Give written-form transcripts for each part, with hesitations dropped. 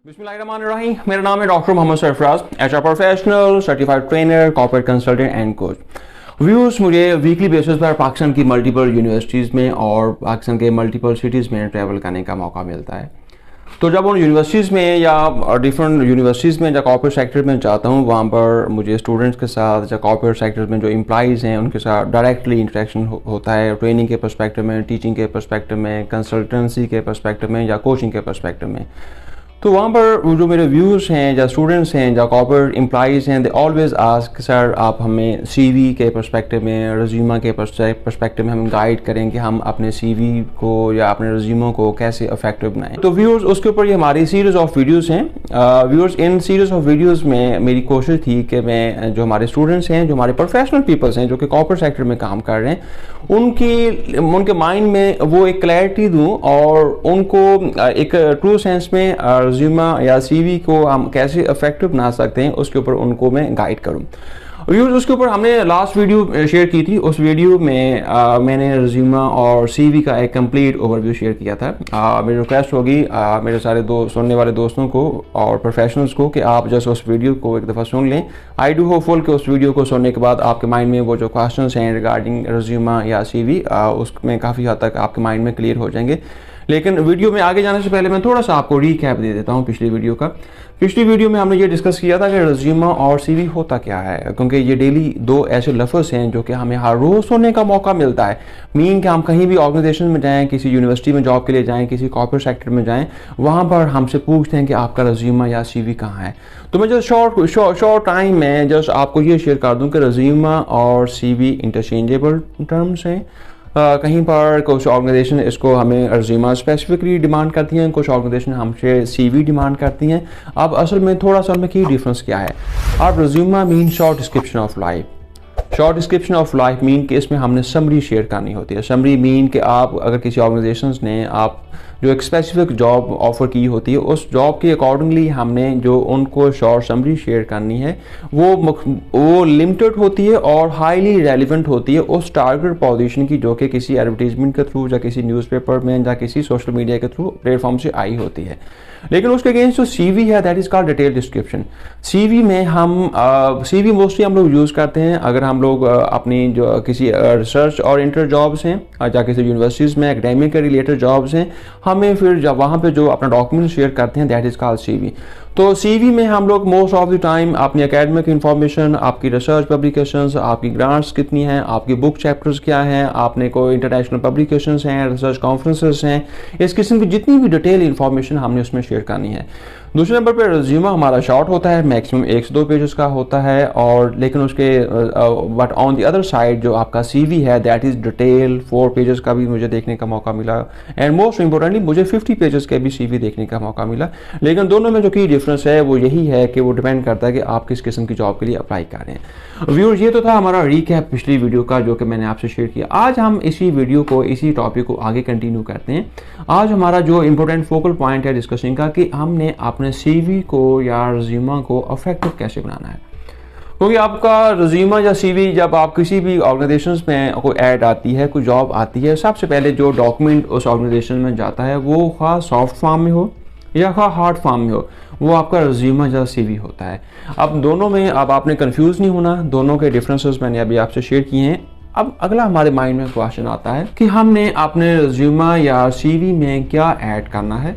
बिस्मिल्लाहिर्रहमानिर्रहीम। मेरा नाम है doctor Mohammad Sarfaraz, HR professional, certified trainer, corporate consultant and coach. Viewers, मुझे वीकली बेसिस पर पाकिस्तान की मल्टीपल यूनिवर्सिटीज़ में और पाकिस्तान के मल्टीपल सिटीज़ में ट्रैवल करने का मौका मिलता है। तो जब उन यूनिवर्सिटीज़ में या डिफरेंट यूनिवर्सिटीज़ में या कॉर्पोरेट सेक्टर में जाता हूँ, वहाँ पर मुझे स्टूडेंट्स के साथ या कॉर्पोरेट सेक्टर में जो एम्प्लॉइज़ हैं उनके साथ डायरेक्टली इंटरेक्शन होता है, ट्रेनिंग के पर्सपेक्टिव में, टीचिंग के पर्सपेक्टिव में, कंसल्टेंसी के पर्सपेक्टिव में या कोचिंग के पर्सपेक्टिव में। तो वहाँ पर जो मेरे व्यूअर्स हैं या स्टूडेंट्स हैं या कॉर्पोरेट एम्प्लॉइज़ हैं, दे ऑलवेज आस्क सर आप हमें सीवी के पर्सपेक्टिव में, रिज्यूमा के पर्सपेक्टिव में हमें गाइड करें कि हम अपने सीवी को या अपने रिज्यूमों को कैसे इफेक्टिव बनाएं। तो व्यूअर्स, उसके ऊपर ये हमारी सीरीज़ ऑफ वीडियोज़ हैं। Viewers, in series of videos में मेरी कोशिश थी कि मैं जो हमारे स्टूडेंट्स हैं, जो हमारे प्रोफेशनल पीपल्स हैं जो कि कॉर्पोरेट सेक्टर में काम कर रहे हैं, उनके माइंड में वो एक क्लैरिटी दूँ और उनको एक ट्रू सेंस में रिज्यूमा या सीवी को हम कैसे इफेक्टिव बना सकते हैं उसके ऊपर उनको मैं गाइड करूं। व्यूअर्स, उसके ऊपर हमने लास्ट वीडियो शेयर की थी। उस वीडियो में मैंने रिज्यूमा और सीवी का एक कंप्लीट ओवरव्यू शेयर किया था। मेरी रिक्वेस्ट होगी मेरे सारे सुनने वाले दोस्तों को और प्रोफेशनल्स को कि आप जस्ट उस वीडियो को एक दफ़ा सुन लें। आई डू होपफुल कि उस वीडियो को सुनने के बाद आपके माइंड में वो जो क्वेश्चंस हैं रिगार्डिंग रिज्यूमा या सीवी उसमें काफ़ी हद तक आपके माइंड में क्लियर हो जाएंगे। लेकिन वीडियो में आगे जाने से पहले मैं थोड़ा सा आपको रीकैप दे देता हूँ पिछली वीडियो का। पिछली वीडियो में हमने ये डिस्कस किया था कि रिज्यूमा और सीवी होता क्या है, क्योंकि ये डेली दो ऐसे लफ्ज़ हैं जो कि हमें हर रोज़ सुनने का मौका मिलता है। मीन कि हम कहीं भी ऑर्गेनाइजेशन में जाएं, किसी यूनिवर्सिटी में जॉब के लिए जाएं, किसी कॉर्पोरेट सेक्टर में जाएं, वहाँ पर हमसे पूछते हैं कि आपका रिज्यूमा या सीवी कहाँ है। तो मैं जस्ट शॉर्ट टाइम में जस्ट आपको ये शेयर कर दूँ कि रिज्यूमा और सीवी इंटरचेंजेबल टर्म्स हैं। कहीं पर कुछ ऑर्गेनाइजेशन इसको हमें रिज्यूमा स्पेसिफिकली डिमांड करती हैं, कुछ ऑर्गेनाइजेशन हमसे सीवी डिमांड करती हैं। अब असल में थोड़ा सा में की डिफरेंस क्या है। अब resume mean short description of life. Short description of life mean कि इसमें हमने समरी शेयर करनी होती है। समरी मीन कि आप अगर किसी ऑर्गेनाइजेशंस ने आप जो एक स्पेसिफिक जॉब ऑफर की होती है, उस जॉब के अकॉर्डिंगली हमने जो उनको शॉर्ट समरी शेयर करनी है वो लिमिटेड होती है और हाईली रेलिवेंट होती है उस टारगेट पोजीशन की जो कि किसी एडवर्टीजमेंट के थ्रू या किसी न्यूज़पेपर में या किसी सोशल मीडिया के थ्रू प्लेटफॉर्म से आई होती है। लेकिन उसके अगेंस्ट जो सीवी है, that is called detail description. CV में हम सीवी मोस्टली हम लोग यूज़ करते हैं अगर हम लोग अपनी जो किसी रिसर्च और इंटर जॉब्स हैं या किसी यूनिवर्सिटीज़ में एकेडमिक के रिलेटेड जॉब्स हैं, हमें फिर जब वहाँ पे जो अपना डॉक्यूमेंट शेयर करते हैं, दैट इज़ कॉल्ड सीवी। तो सीवी में हम लोग मोस्ट ऑफ द टाइम अपनी एकेडमिक इंफॉर्मेशन, आपकी रिसर्च पब्लिकेशंस, आपकी ग्रांट्स कितनी हैं, आपकी बुक चैप्टर्स क्या हैं, आपने कोई इंटरनेशनल पब्लिकेशंस हैं, रिसर्च कॉन्फ्रेंसेस हैं, इस किस्म की जितनी भी डिटेल इंफॉर्मेशन हमने उसमें शेयर करनी है। दूसरे नंबर पर रिज्यूमा हमारा शॉर्ट होता है, मैक्सिमम 1 से 2 पेजेस का होता है, और लेकिन उसके but on the other side जो आपका सीवी है, दैट इज़ डिटेल 4 पेजेस का भी मुझे देखने का मौका मिला, एंड मोस्ट इंपॉर्टेंटली मुझे 50 पेजेस के भी सीवी देखने का मौका मिला। लेकिन दोनों में जो की डिफरेंस है वो यही है कि वो डिपेंड करता है कि आप किस किस्म की जॉब के लिए अप्लाई कर रहे हैं। व्यूअर्स, ये तो था हमारा रीकैप पिछली वीडियो का जो कि मैंने आपसे शेयर किया। आज हम इसी वीडियो को, इसी टॉपिक को आगे कंटिन्यू करते हैं। आज हमारा जो इंपॉर्टेंट फोकल पॉइंट है डिस्कशन का कि हमने अपने सीवी को या रिज्यूमा को इफेक्टिव कैसे बनाना है। क्योंकि आपका रिज्यूमा या सीवी जब आप किसी भी ऑर्गेनाइजेशन में कोई ऐड आती है, कोई जॉब आती है, सबसे पहले जो डॉक्यूमेंट उस ऑर्गेनाइजेशन में जाता है वो खास सॉफ्ट फॉर्म में हो या हार्ड फॉर्म में हो, वो आपका रिज्यूमा या सीवी होता है। अब दोनों में अब आपने कंफ्यूज नहीं होना, दोनों के डिफरेंसेस मैंने अभी आपसे शेयर किए हैं। अब अगला हमारे माइंड में क्वेश्चन आता है कि हमने अपने रिज्यूमा या सीवी में क्या ऐड करना है।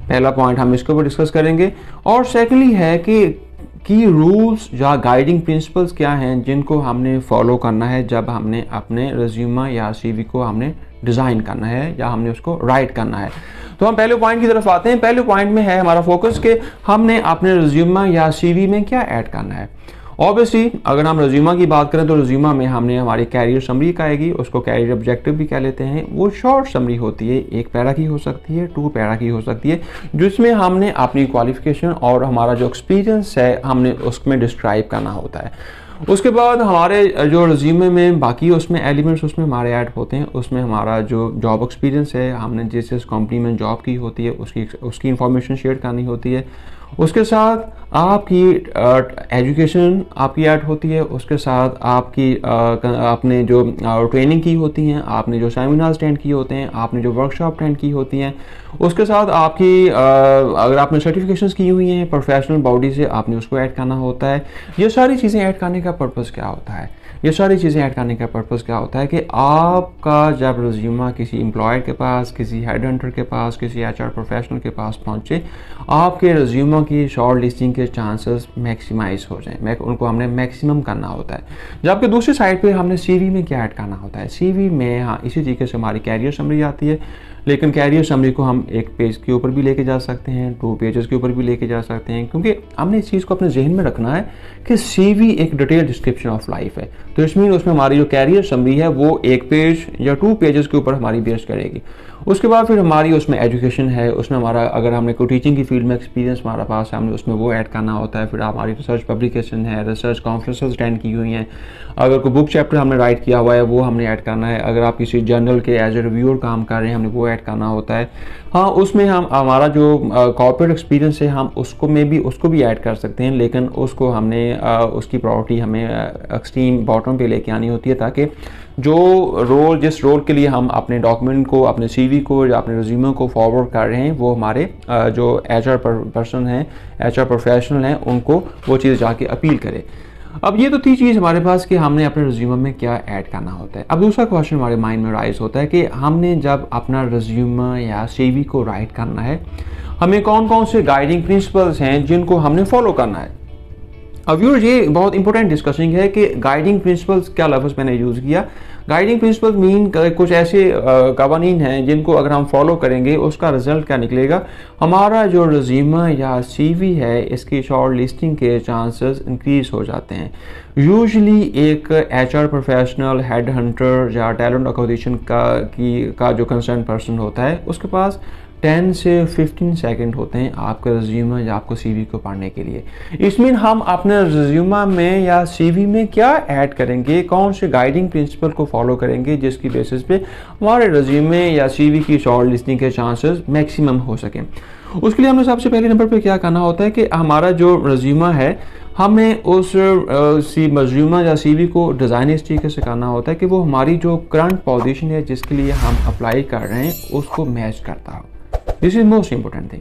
पहला पॉइंट हम इसके ऊपर डिस्कस करेंगे, और सेकेंडली है कि रूल्स या गाइडिंग प्रिंसिपल्स क्या हैं जिनको हमने फॉलो करना है जब हमने अपने रिज्यूमा या सीवी को हमने डिज़ाइन करना है या हमने उसको राइट करना है। तो हम पहले पॉइंट की तरफ आते हैं। पहले पॉइंट में है हमारा फोकस कि हमने अपने रिज्यूमा या सीवी में क्या ऐड करना है। ऑब्वियसली अगर हम रिज्यूमा की बात करें तो रिज्यूमा में हमने हमारी कैरियर समरी का आएगी, उसको कैरियर ऑब्जेक्टिव भी कह लेते हैं। वो शॉर्ट समरी होती है, 1 पैरा की हो सकती है, 2 पैरा की हो सकती है, जिसमें हमने अपनी क्वालिफिकेशन और हमारा जो एक्सपीरियंस है हमने उसमें डिस्क्राइब करना होता है। उसके बाद हमारे जो रिज्यूमे में बाकी उसमें एलिमेंट्स उसमें हमारे ऐड होते हैं। उसमें हमारा जो जॉब एक्सपीरियंस है, हमने जिस कंपनी में जॉब की होती है उसकी इंफॉर्मेशन शेयर करनी होती है। उसके साथ आपकी एजुकेशन आपकी ऐड होती है, उसके साथ आपकी आपने जो ट्रेनिंग की होती हैं, आपने जो सेमिनार्स अटेंड किए होते हैं, आपने जो वर्कशॉप अटेंड की होती हैं, उसके साथ आपकी अगर आपने सर्टिफिकेशंस की हुई हैं प्रोफेशनल बॉडी से, आपने उसको ऐड करना होता है। ये सारी चीज़ें ऐड करने का पर्पज़ क्या होता है? ये सारी चीज़ें ऐड करने का पर्पज़ क्या होता है कि आपका जब रिज्यूमा किसी एम्प्लॉयर के पास, किसी हेड हंटर के पास, किसी एचआर प्रोफेशनल के पास पहुंचे, आपके रिज्यूमा की शॉर्ट लिस्टिंग के चांसेस मैक्सिमाइज हो जाएं। उनको हमने मैक्सिमम करना होता है। जबकि दूसरी साइड पे हमने सीवी में क्या ऐड करना होता है? सीवी में हाँ इसी तरीके से हमारी कैरियर समरी आती है, लेकिन कैरियर समरी को हम एक पेज के ऊपर भी लेके जा सकते हैं, 2 पेजेस के ऊपर भी लेके जा सकते हैं, क्योंकि हमने इस चीज़ को अपने जहन में रखना है कि सीवी एक डिटेल डिस्क्रिप्शन ऑफ लाइफ है। तो इसमें उसमें हमारी जो कैरियर समरी है वो 1 पेज या 2 पेजेस के ऊपर हमारी बेस करेगी। उसके बाद फिर हमारी उसमें एजुकेशन है, उसमें हमारा अगर हमने कोई टीचिंग की फील्ड में एक्सपीरियंस हमारा पास है, हमने उसमें वो ऐड करना होता है। फिर हमारी रिसर्च पब्लिकेशन है, रिसर्च कॉन्फ्रेंसेस अटेंड की हुई हैं, अगर कोई बुक चैप्टर हमने राइट किया हुआ है वो हमने ऐड करना है, अगर आप किसी जर्नल के एज ए रिव्यूअर काम कर रहे हैं हमने वो ऐड करना होता है। हाँ उसमें हम हमारा जो कॉर्पोरेट एक्सपीरियंस है हम उसको भी ऐड कर सकते हैं, लेकिन उसको हमने उसकी प्रायोरिटी हमें एक्सट्रीम बॉटम पे लेके आनी होती है, ताकि जिस रोल के लिए हम अपने डॉक्यूमेंट को, अपने सीवी को या अपने रिज्यूमे को फॉरवर्ड कर रहे हैं वो हमारे जो एचआर पर्सन हैं, एचआर प्रोफेशनल हैं, उनको वो चीज़ जाके अपील करे। अब ये तो थी चीज़ हमारे पास कि हमने अपने रिज्यूमे में क्या ऐड करना होता है। अब दूसरा क्वेश्चन हमारे माइंड में राइज होता है कि हमने जब अपना रिज्यूमे या सीवी को राइट करना है, हमें कौन कौन से गाइडिंग प्रिंसिपल्स हैं जिनको हमने फॉलो करना है। अब ये बहुत इंपॉर्टेंट डिस्कसिंग है कि गाइडिंग प्रिंसिपल्स क्या लफ्ज़ मैंने यूज़ किया। गाइडिंग प्रिंसिपल्स मीन कुछ ऐसे कवानीन हैं जिनको अगर हम फॉलो करेंगे उसका रिजल्ट क्या निकलेगा, हमारा जो रिज्यूमे या सीवी है इसकी शॉर्ट लिस्टिंग के चांसेस इंक्रीज हो जाते हैं। यूजुअली एक एचआर प्रोफेशनल, हेड हंटर या टैलेंट एक्विजिशन का जो कंसर्न पर्सन होता है उसके पास 10 से 15 सेकंड होते हैं आपका रिज्यूमे या आपको सीवी को पढ़ने के लिए। इसमें हम अपने रिज्यूमे में या सीवी में क्या ऐड करेंगे, कौन से गाइडिंग प्रिंसिपल को फॉलो करेंगे जिसकी बेसिस पे हमारे रिज्यूमे या सीवी की शॉर्ट लिस्टिंग के चांसेस मैक्सिमम हो सकें। उसके लिए हमें सबसे पहले नंबर पे क्या करना होता है कि हमारा जो रिज्यूमे है हमें उस रिज्यूमे या सीवी को डिज़ाइन इस तरीके से करना होता है कि वो हमारी जो करंट पोजीशन है जिसके लिए हम अप्लाई कर रहे हैं उसको मैच करता हो। This is most important thing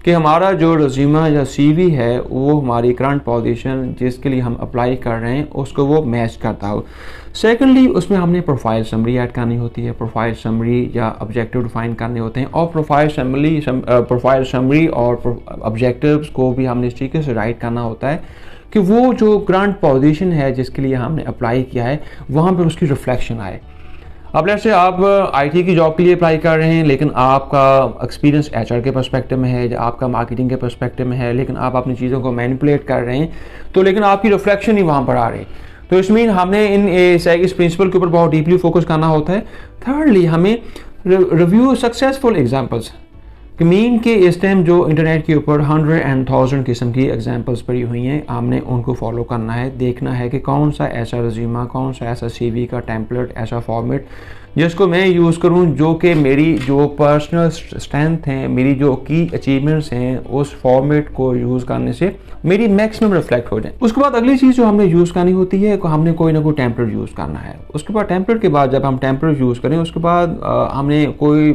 कि हमारा जो रिज्यूमे या सीवी है वो हमारी करंट पोजीशन जिसके लिए हम अप्लाई कर रहे हैं उसको वो मैच करता हो। सेकेंडली उसमें हमने प्रोफाइल समरी ऐड करनी होती है, प्रोफाइल समरी या ऑब्जेक्टिव डिफाइन करने होते हैं, और प्रोफाइल समरी और ऑब्जेक्टिव्स को भी हमने इस तरीके से राइट करना होता है कि वो जो करंट पोजीशन है जिसके लिए हमने अप्लाई किया है वहाँ पर उसकी रिफ्लेक्शन आए। अब लेट्स से आप आईटी की जॉब के लिए अप्लाई कर रहे हैं, लेकिन आपका एक्सपीरियंस एचआर के पर्सपेक्टिव में है, आपका मार्केटिंग के पर्सपेक्टिव में है, लेकिन आप अपनी चीज़ों को मैनिपुलेट कर रहे हैं, तो लेकिन आपकी रिफ्लेक्शन ही वहाँ पर आ रही है। तो इसमें हमने इस प्रिंसिपल के ऊपर बहुत डीपली फोकस करना होता है। थर्डली हमें रिव्यू सक्सेसफुल एग्जाम्पल्स कि मीन के इस टाइम जो इंटरनेट के ऊपर 100 and 1000 किस्म की एग्जांपल्स पड़ी हुई हैं, हमने उनको फॉलो करना है, देखना है कि कौन सा ऐसा रिज्यूमा, कौन सा ऐसा सीवी का टेम्पलेट, ऐसा फॉर्मेट जिसको मैं यूज़ करूं जो कि मेरी जो पर्सनल स्ट्रेंथ हैं, मेरी जो की अचीवमेंट्स हैं उस फॉर्मेट को यूज़ करने से मेरी मैक्सिमम रिफ्लेक्ट हो जाए। उसके बाद अगली चीज़ जो हमने यूज़ करनी होती है हमने कोई ना कोई टेम्पलेट यूज़ करना है। उसके बाद टेम्पलेट के बाद जब हम टेम्पलेट यूज़ करें उसके बाद हमने कोई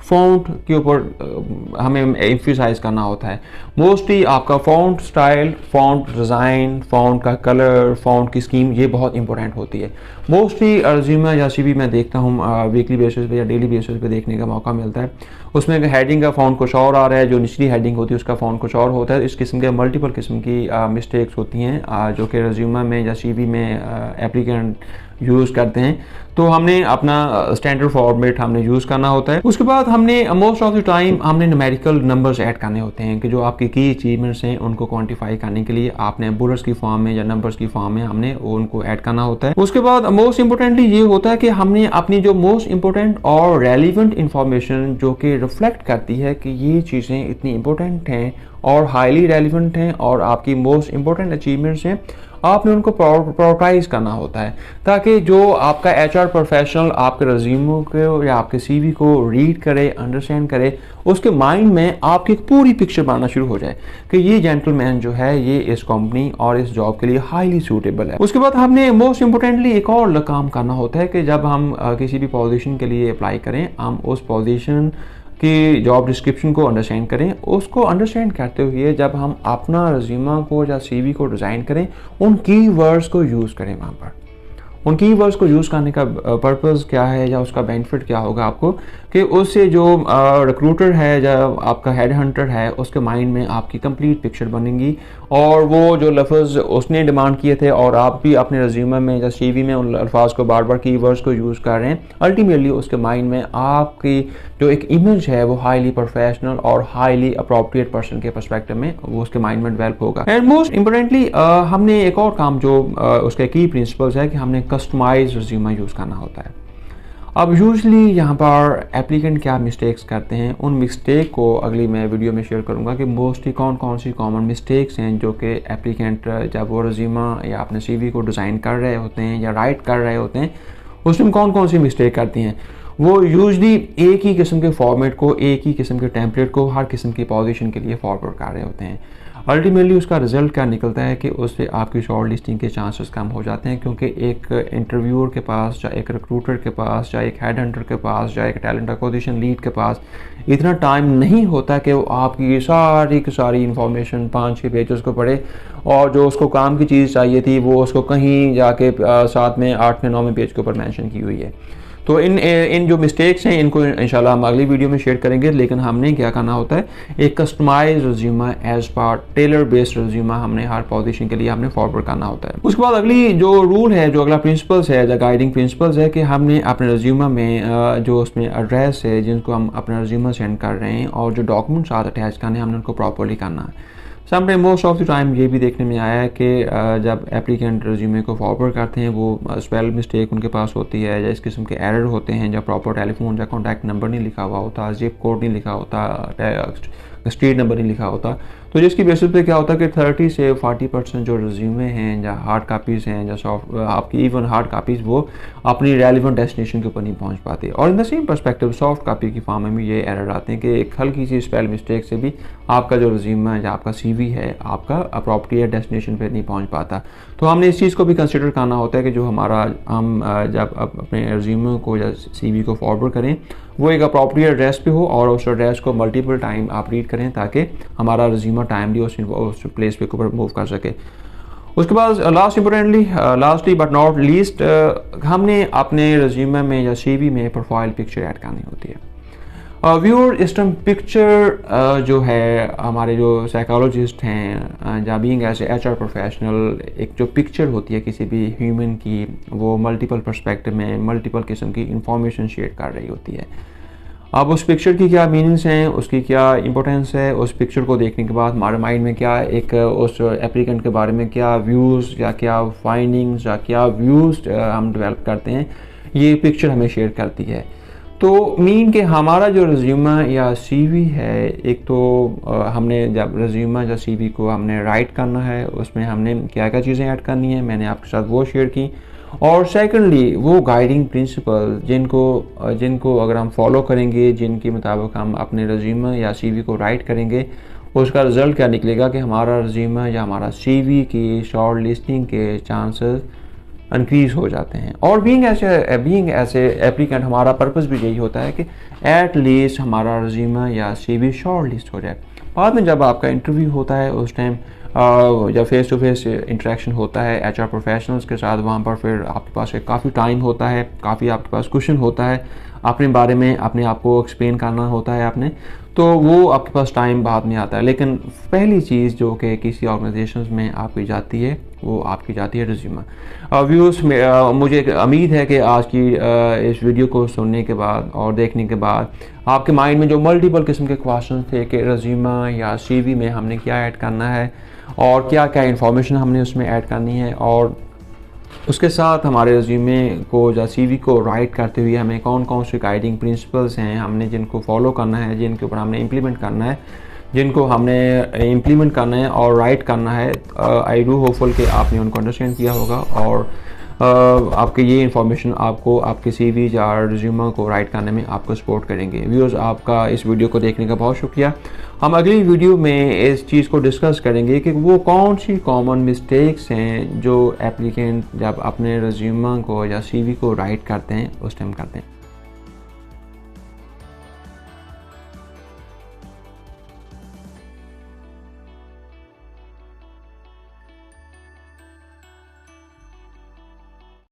फ़ॉन्ट के ऊपर हमें एम्फसाइज करना होता है। मोस्टली आपका font style, font design, font का कलर, फ़ॉन्ट की स्कीम ये बहुत इंपॉर्टेंट होती है। मोस्टली रिज्यूमे या सीवी मैं देखता हूँ वीकली बेसिस पे या डेली बेसिस पे देखने का मौका मिलता है, उसमें हेडिंग का फ़ॉन्ट कुछ और आ रहा है, जो निचली हेडिंग होती है उसका फ़ॉन्ट कुछ और होता है। इस किस्म के मल्टीपल किस्म की मिस्टेक्स होती हैं जो कि रिज्यूमे में या सीवी में एप्लीकेंट यूज़ करते हैं। तो हमने अपना स्टैंडर्ड फॉर्मेट हमने यूज़ करना होता है। उसके बाद हमने मोस्ट ऑफ द टाइम हमने न्यूमेरिकल नंबर्स ऐड करने होते हैं कि जो आपकी की अचीवमेंट्स हैं उनको क्वांटिफाई करने के लिए आपने बुलेट्स की फॉर्म में या नंबर्स की फॉर्म में हमने उनको ऐड करना होता है। उसके बाद मोस्ट इंपॉर्टेंटली ये होता है कि हमने अपनी जो मोस्ट इंपॉर्टेंट और रेलिवेंट इंफॉर्मेशन जो कि रिफ्लेक्ट करती है कि ये चीज़ें इतनी इंपॉर्टेंट हैं और हाईली रेलिवेंट हैं और आपकी मोस्ट इंपॉर्टेंट अचीवमेंट्स हैं, आपने उनको प्रायोरिटाइज करना होता है, ताकि जो आपका एचआर प्रोफेशनल आपके रिज्यूम को या आपके सीवी को रीड करे, अंडरस्टैंड करे, उसके माइंड में आपकी एक पूरी पिक्चर बनाना शुरू हो जाए कि ये जेंटलमैन जो है ये इस कंपनी और इस जॉब के लिए हाईली सूटेबल है। उसके बाद हमने मोस्ट इंपोर्टेंटली एक और काम करना होता है कि जब हम किसी भी पोजीशन के लिए अप्लाई करें, हम उस पोजीशन की जॉब डिस्क्रिप्शन को अंडरस्टैंड करें। उसको अंडरस्टैंड करते हुए जब हम अपना रिज्यूमा को या सीवी को डिज़ाइन करें, उन कीवर्ड्स को यूज़ करें। वहाँ पर उन कीवर्ड्स को यूज़ करने का पर्पस क्या है या उसका बेनिफिट क्या होगा आपको, कि उससे जो रिक्रूटर है या आपका हेड हंटर है उसके माइंड में आपकी कंप्लीट पिक्चर बनेगी, और वो जो लफ्ज़ उसने डिमांड किए थे और आप भी अपने रिज्यूमे में या सीवी में उन अल्फाज को बार बार कीवर्ड्स को यूज़ कर रहे हैं, अल्टीमेटली उसके माइंड में आपकी जो एक इमेज है वो हाईली प्रोफेशनल और हाईली अप्रोप्रिएट पर्सन के पर्सपेक्टिव में वो उसके माइंड में डेवलप होगा। एंड मोस्ट इंपॉर्टेंटली हमने एक और काम जो उसके की प्रिंसिपल्स है कि हमने कस्टमाइज रिज्यूमा यूज़ करना होता है। अब यूजली यहाँ पर एप्लीकेंट क्या मिस्टेक्स करते हैं, उन मिस्टेक को अगली मैं वीडियो में शेयर करूँगा कि मोस्टली कौन कौन सी कॉमन मिस्टेक्स हैं जो कि एप्लीकेंट जब वो रिज्यूमा या अपने सीवी को डिज़ाइन कर रहे होते हैं या राइट कर रहे होते हैं, उसमें कौन कौन सी मिस्टेक करती हैं। वो यूजली एक ही किस्म के फॉर्मेट को, एक ही किस्म के टेम्पलेट को हर किस्म की पोजीशन के लिए फॉरवर्ड कर रहे होते हैं। अल्टीमेटली उसका रिजल्ट क्या निकलता है कि उससे आपकी शॉर्ट लिस्टिंग के चांसेस कम हो जाते हैं, क्योंकि एक इंटरव्यूअर के पास या एक रिक्रूटर के पास या एक हेड हंटर के पास या एक टैलेंट एक्विजिशन लीड के पास इतना टाइम नहीं होता कि वो आपकी सारी की सारी इन्फॉर्मेशन 5-6 पेजेस को पढ़े, और जो उसको काम की चीज़ चाहिए थी वो उसको कहीं जाके साथ में 8-9 पेज के ऊपर मेंशन की हुई है। तो इन जो मिस्टेक्स हैं इनको इंशाल्लाह हम अगली वीडियो में शेयर करेंगे, लेकिन हमने क्या करना होता है, एक customize resume as per tailor based resume हमने हर पोजीशन के लिए हमने फॉरवर्ड करना होता है। उसके बाद अगली जो रूल है, जो अगला प्रिंसिपल्स है, जो गाइडिंग प्रिंसिपल्स है कि हमने अपने रिज्यूमा में जो उसमें एड्रेस है जिनको हम अपना रिज्यूमा सेंड कर रहे हैं और जो डॉक्यूमेंट साथ अटैच करने हैं हमने उनको प्रॉपरली करना है। Sometime most of the time ये भी देखने में आया है कि जब एप्लीकेंट रिज्यूमे को फॉरवर्ड करते हैं वो स्पेल मिस्टेक उनके पास होती है या इस किस्म के एरर होते हैं, जब प्रॉपर टेलीफोन या कॉन्टैक्ट नंबर नहीं लिखा हुआ होता, जिप कोड नहीं लिखा होता, स्ट्रीट नंबर नहीं लिखा होता, तो जिसकी बेसिस पे क्या होता है कि 30 से 40% जो रिज्यूमे हैं या हार्ड कापीज़ हैं या सॉफ्ट आपकी इवन हार्ड कापीज़ वो अपनी रेलिवेंट डेस्टिनेशन के ऊपर नहीं पहुंच पाते। और in the same perspective soft copy की फॉर्म में भी ये एरर आते हैं कि एक हल्की सी स्पेल मिस्टेक से भी आपका जो रिज्यूमा या आपका सीवी है आपका अप्रोप्रिएट डेस्टिनेशन पे नहीं पहुंच पाता। तो हमने इस चीज़ को भी कंसिडर करना होता है कि जो हमारा हम जब अपने रिज्यूमे को या सीवी को फॉरवर्ड करें वो एक अप्रोप्रिएट एड्रेस पे हो और उस एड्रेस को मल्टीपल टाइम आप रीड करें ताकि हमारा रिज्यूमा टाइमली उस प्लेस पे ऊपर मूव कर सके। उसके बाद लास्टली बट नॉट लीस्ट हमने अपने रिज्यूमे में या सीवी में प्रोफाइल पिक्चर ऐड करनी होती है। व्यूअर इस टाइम पिक्चर जो है हमारे जो साइकोलॉजिस्ट हैं या बीइंग एज एचआर प्रोफेशनल, एक जो पिक्चर होती है किसी भी ह्यूमन की वो मल्टीपल पर्सपेक्टिव में मल्टीपल किस्म की इंफॉर्मेशन शेयर कर रही होती है। अब उस पिक्चर की क्या मीनिंग्स हैं, उसकी क्या इंपॉर्टेंस है, उस पिक्चर को देखने के बाद हमारे माइंड में क्या एक उस एप्लीकेंट के बारे में क्या व्यूज़ या क्या फाइंडिंग्स या क्या व्यूज़ हम डेवलप करते हैं, ये पिक्चर हमें शेयर करती है। तो मीन कि हमारा जो रिज्यूमा या सीवी है, एक तो हमने जब रिज्यूमा या सीवी को हमने राइट करना है उसमें हमने क्या क्या चीज़ें ऐड करनी है, मैंने आपके साथ वो शेयर की। और सेकंडली वो गाइडिंग प्रिंसिपल जिनको अगर हम फॉलो करेंगे, जिनके मुताबिक हम अपने रिज्यूमा या सीवी को राइट करेंगे, उसका रिज़ल्ट क्या निकलेगा कि हमारा रिज्यूमा या हमारा सीवी की शॉर्ट लिस्टिंग के चांसेस इंक्रीज़ हो जाते हैं। और बीइंग ऐसे एप्लीकेंट हमारा पर्पस भी यही होता है कि एट लीस्ट हमारा रिज्यूमा या सीवी शॉर्ट लिस्ट हो जाए। बाद में जब आपका इंटरव्यू होता है उस टाइम जब फेस टू फेस इंटरेक्शन होता है एचआर प्रोफेशनल्स के साथ, वहाँ पर फिर आपके पास काफ़ी टाइम होता है, काफ़ी आपके पास क्वेश्चन होता है, अपने बारे में अपने आप को एक्सप्लेन करना होता है आपने, तो वो आपके पास टाइम बाद में आता है। लेकिन पहली चीज़ जो कि किसी ऑर्गेनाइजेशन में आपकी जाती है वो आपकी जाती है रिज्यूमा। व्यूअर्स, मुझे उम्मीद है कि आज की इस वीडियो को सुनने के बाद और देखने के बाद आपके माइंड में जो मल्टीपल किस्म के क्वेश्चन थे कि रिज्यूमा या सीवी में हमने क्या ऐड करना है और क्या क्या इंफॉर्मेशन हमने उसमें ऐड करनी है, और उसके साथ हमारे रिज्यूमे को या सीवी को राइट करते हुए हमें कौन कौन से गाइडिंग प्रिंसिपल्स हैं हमने जिनको फॉलो करना है, जिनके ऊपर हमने इम्प्लीमेंट करना है, जिनको हमने इम्प्लीमेंट करना है और राइट करना है। आई डू होपफुल कि आपने उनको अंडरस्टैंड किया होगा और आपके ये इन्फॉर्मेशन आपको आपके सीवी या रिज्यूमे को राइट करने में आपको सपोर्ट करेंगे। व्यूअर्स, आपका इस वीडियो को देखने का बहुत शुक्रिया। हम अगली वीडियो में इस चीज़ को डिस्कस करेंगे कि वो कौन सी कॉमन मिस्टेक्स हैं जो एप्लीकेंट जब अपने रिज्यूमे को या सीवी को राइट करते हैं उस टाइम करते हैं।